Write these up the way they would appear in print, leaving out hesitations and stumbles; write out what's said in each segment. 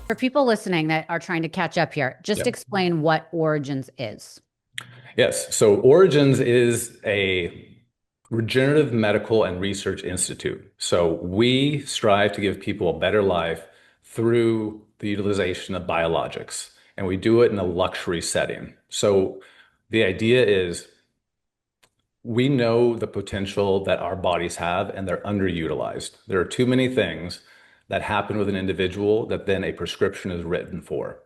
For people listening that are trying to catch up here, just Yep. explain what Origins is. Yes. So Origins is a regenerative medical and research institute. So we strive to give people a better life through the utilization of biologics, and we do it in a luxury setting. So the idea is we know the potential that our bodies have, and they're underutilized. There are too many things that happen with an individual that then a prescription is written for.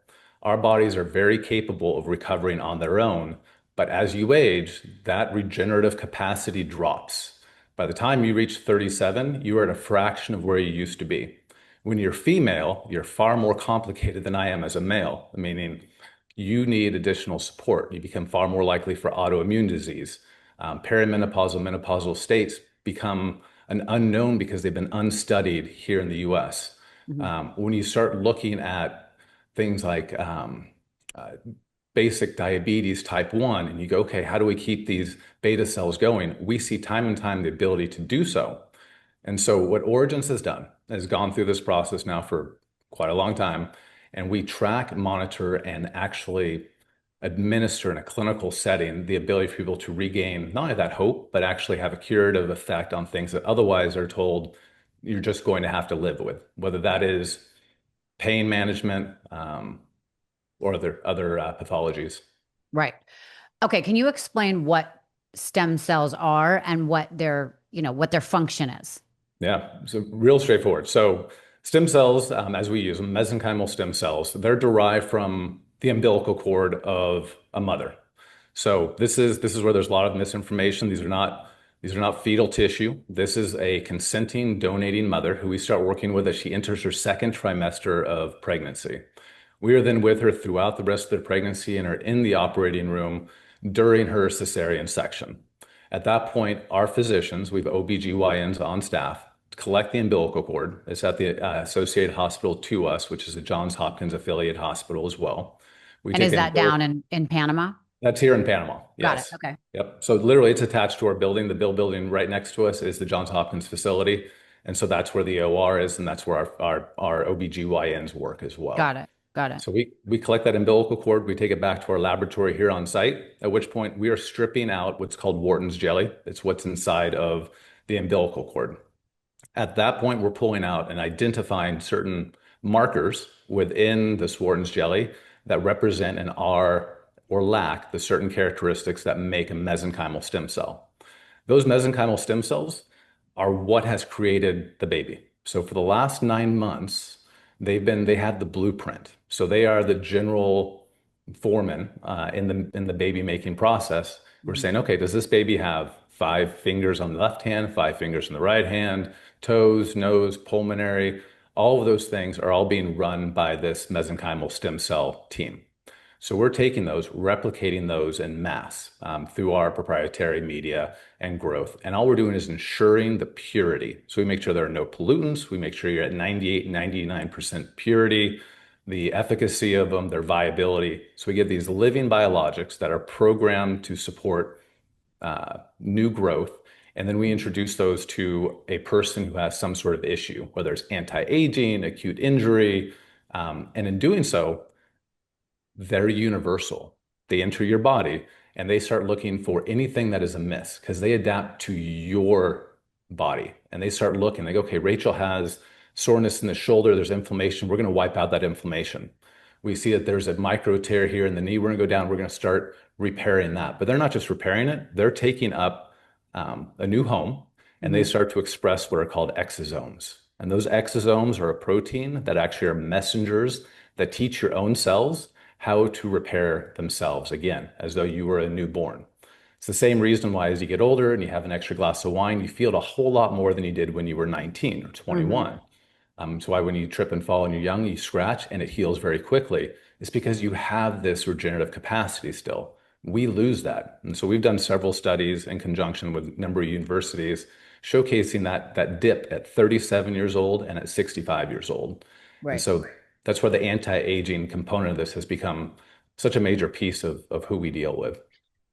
Our bodies are very capable of recovering on their own, but as you age, that regenerative capacity drops. By the time you reach 37, you are at a fraction of where you used to be. When you're female, you're far more complicated than I am as a male, meaning you need additional support. You become far more likely for autoimmune disease. Perimenopausal, menopausal states become an unknown because they've been unstudied here in the US. Mhm. When you start looking at things like uh, basic diabetes type 1, and you go, okay, how do we keep these beta cells going? We see time and time the ability to do so. And so, what Origins has done has gone through this process now for quite a long time, and we track, monitor, and actually administer in a clinical setting the ability for people to regain not only that hope, but actually have a curative effect on things that otherwise are told you're just going to have to live with, whether that is pain management or other pathologies. Right. Okay. Can you explain what stem cells are and what their function is? Yeah, so real straightforward. So stem cells, as we use them, mesenchymal stem cells, they're derived from the umbilical cord of a mother. So this is where there's a lot of misinformation. These are not fetal tissue. This is a consenting, donating mother who we start working with as she enters her second trimester of pregnancy. We are then with her throughout the rest of the pregnancy and are in the operating room during her cesarean section. At that point, our physicians, we have OBGYNs on staff, collect the umbilical cord. It's at the associated hospital to us, which is a Johns Hopkins affiliate hospital as well. We And take is an that down umbilical. in Panama? That's here in Panama. Got it. Yes. Okay. Yep. So literally, it's attached to our building. The building right next to us is the Johns Hopkins facility, and so that's where the OR is, and that's where our OBGYNs work as Got well. it. Got it. So we collect that umbilical cord, we take it back to our laboratory here on site, at which point we are stripping out what's called Wharton's jelly. It's what's inside of the umbilical cord. At that point, we're pulling out and identifying certain markers within this Wharton's jelly that represent an R or lack the certain characteristics that make a mesenchymal stem cell. Those mesenchymal stem cells are what has created the baby. So for the last 9 months, they had the blueprint. So they are the general foreman in the baby making process. We're Mhm. saying, okay, does this baby have 5 fingers on the left hand, 5 fingers on the right hand, toes, nose, pulmonary? All of those things are all being run by this mesenchymal stem cell team. So we're taking those, replicating those in mass through our proprietary media and growth. And all we're doing is ensuring the purity. So we make sure there are no pollutants. We make sure you're at 98, 99% purity, the efficacy of them, their viability. So we get these living biologics that are programmed to support new growth. And then we introduce those to a person who has some sort of issue, whether it's anti-aging, acute injury. And in doing so, they're universal. They enter your body and they start looking for anything that is amiss because they adapt to your body and they start looking. They go, okay, Rachel has soreness in the shoulder. There's inflammation. We're going to wipe out that inflammation. We see that there's a micro tear here in the knee. We're going to go down. We're going to start repairing that. But they're not just repairing it, they're taking up a new home and they Mhm. start to express what are called exosomes. And those exosomes are a protein that actually are messengers that teach your own cells how to repair themselves again, as though you were a newborn. It's the same reason why, as you get older and you have an extra glass of wine, you feel it a whole lot more than you did when you were 19 or Mhm. 21. It's why when you trip and fall and you're young, you scratch and it heals very quickly. It's because you have this regenerative capacity still. We lose that. And so we've done several studies in conjunction with a number of universities showcasing that dip at 37 years old and at 65 years old. And Right. so that's where the anti-aging component of this has become such a major piece of who we deal with.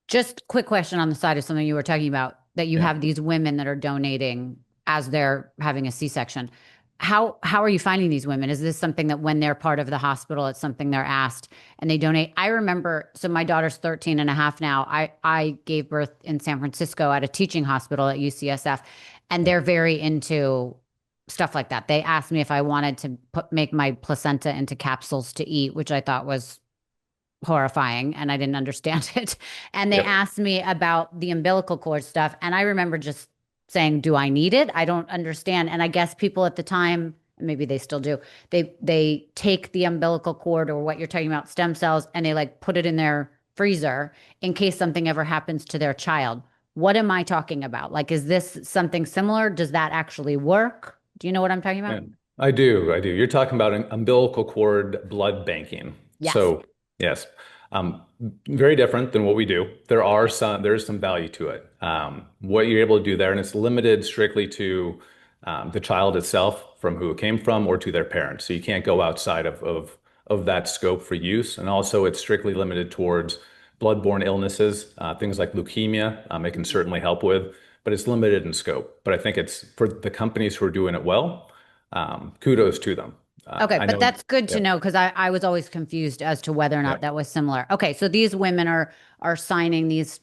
Just quick question on the side of something you were talking about that you Yeah. have these women that are donating as they're having a C-section. how are you finding these women? Is this something that when they're part of the hospital, it's something they're asked and they donate? I remember, so my daughter's 13 and a half now. I gave birth in San Francisco at a teaching hospital at UCSF, and they're very into stuff like that. They asked me if I wanted to make my placenta into capsules to eat, which I thought was horrifying and I didn't understand it. And they Yep. asked me about the umbilical cord stuff. And I remember just saying, do I need it? I don't understand. And I guess people at the time, maybe they still do, they take the umbilical cord or what you're talking about, stem cells, and they like put it in their freezer in case something ever happens to their child. What am I talking about? Like, is this something similar? Does that actually work? Do you know what I'm talking about? And I do. I do. You're talking about an umbilical cord blood banking. Yes. So, yes, um, very different than what we do. There's some value to it. What you're able to do there, and it's limited strictly to the child itself, from who it came from, or to their parents. So you can't go outside of that scope for use. And also, it's strictly limited towards bloodborne illnesses, things like leukemia. It can certainly help with, but it's limited in scope. But I think it's for the companies who are doing it well. Kudos to them. Okay, I but know. that's good to Yep. know because I was always confused as to whether or not Yep. that was similar. Okay, so these women are signing these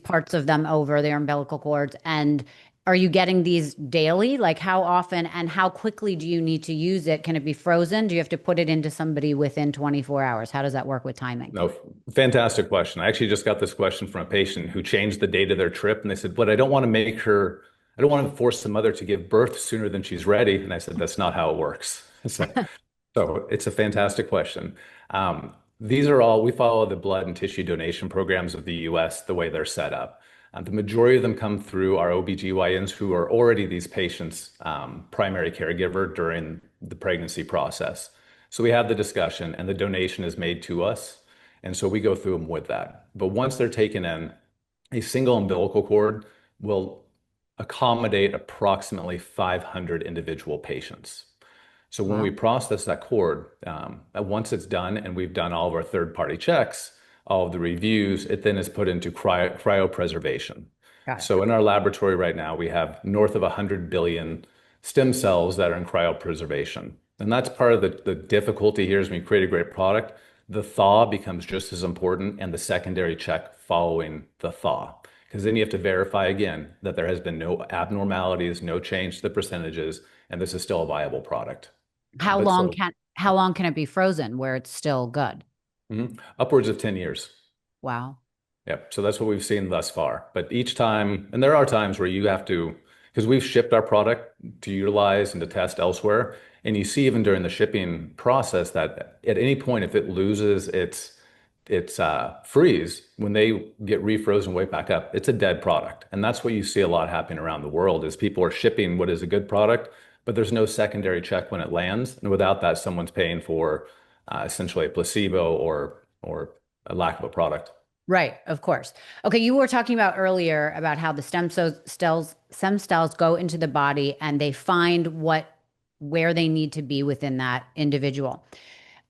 parts of them over their umbilical cords, and are you getting these daily? Like how often and how quickly do you need to use it? Can it be frozen? Do you have to put it into somebody within 24 hours? How does that work with timing? No, fantastic question. I actually just got this question from a patient who changed the date of their trip, and they said, "But I don't want to I don't want to force the mother to give birth sooner than she's ready." And I said, "That's not how it works." So it's a fantastic question. We follow the blood and tissue donation programs of the US the way they're set up. The majority of them come through our OBGYNs who are already these patients' primary caregiver during the pregnancy process. So we have the discussion and the donation is made to us. And so we go through them with that. But once they're taken in, a single umbilical cord will accommodate approximately 500 individual patients. So when we Wow, process that cord, once it's done and we've done all of our third-party checks, all of the reviews, it then is put into cryopreservation. got it. So in our laboratory right now, we have north of 100 billion stem cells that are in cryopreservation. And that's part of the difficulty here is when you create a great product, the thaw becomes just as important and the secondary check following the thaw. Because then you have to verify again that there has been no abnormalities, no change to the percentages, and this is still a viable product. But so How long can it be frozen where it's still good? upwards of 10 years. Wow. Yep. So that's what we've seen thus far. But each time, and there are times where you have to, because we've shipped our product to utilize and to test elsewhere. And you see even during the shipping process that at any point, if it loses its freeze, when they get refrozen way back up, it's a dead product. And that's what you see a lot happening around the world is people are shipping what is a good product, but there's no secondary check when it lands. And without that, someone's paying for essentially a placebo or a lack of a product. Right, of course. Okay, you were talking about earlier about how the stem cells go into the body and they find where they need to be within that individual.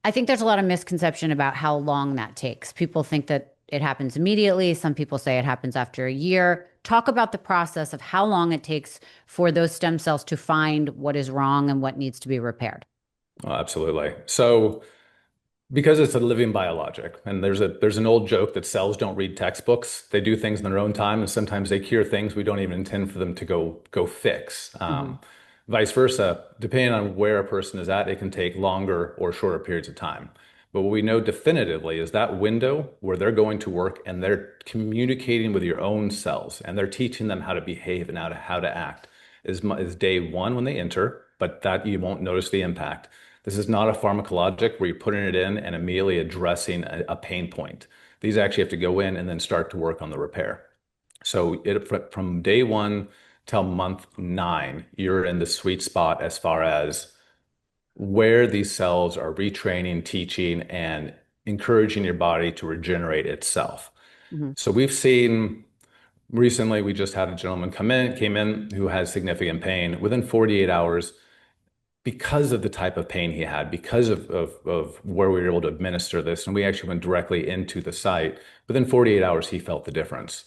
I think there's a lot of misconception about how long that takes. People think that it happens immediately. Some people say it happens after a year. Talk about the process of how long it takes for those stem cells to find what is wrong and what needs to be repaired. Oh, absolutely. So because it's a living biologic, and there's an old joke that cells don't read textbooks. They do things in their own time, and sometimes they cure things we don't even intend for them to go fix. Hmm. Vice versa, depending on where a person is at, it can take longer or shorter periods of time. But what we know definitively is that window where they're going to work and they're communicating with your own cells and they're teaching them how to behave and how to act is day one when they enter, but that you won't notice the impact. This is not a pharmacologic where you're putting it in and immediately addressing a pain point. These actually have to go in and then start to work on the repair. So from day one till month nine, you're in the sweet spot as far as where these cells are retraining, teaching, and encouraging your body to regenerate itself. Hmm. So we've seen recently, we just had a gentleman came in who has significant pain. Within 48 hours, because of the type of pain he had, because of where we were able to administer this, and we actually went directly into the site, within 48 hours, he felt the difference.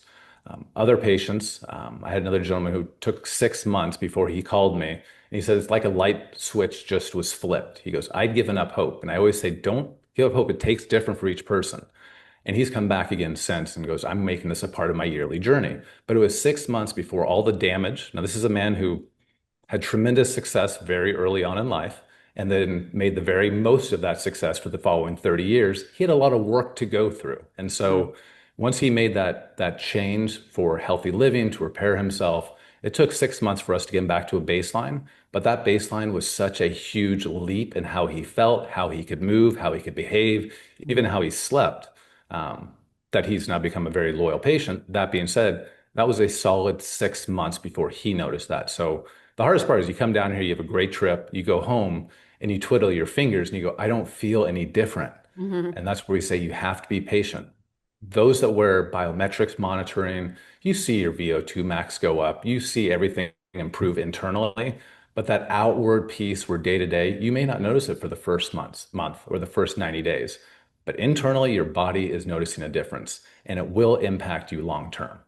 Other patients, I had another gentleman who took 6 months before he called me, And he says, like a light switch just was flipped. He goes, I'd given up hope. And I always say, don't give up hope. It takes different for each person. And he's come back again since and goes, I'm making this a part of my yearly journey. But it was 6 months before all the damage. Now, this is a man who had tremendous success very early on in life and then made the very most of that success for the following 30 years. He had a lot of work to go through. And Mm. so once he made that change for healthy living to repair himself, it took 6 months for us to get him back to a baseline. But that baseline was such a huge leap in how he felt, how he could move, how he could behave, even how he slept, um, that he's now become a very loyal patient. That being said, that was a solid 6 months before he noticed that. So the hardest part is you come down here, you have a great trip, you go home and you twiddle your fingers and you go, I don't feel any different. Mhm. And that's where we say you have to be patient. Those that wear biometrics monitoring, you see your VO2 max go up, you see everything improve internally, but that outward piece where day to day, you may not notice it for the first month or the first 90 days. But internally, your body is noticing a difference and it will impact you long term.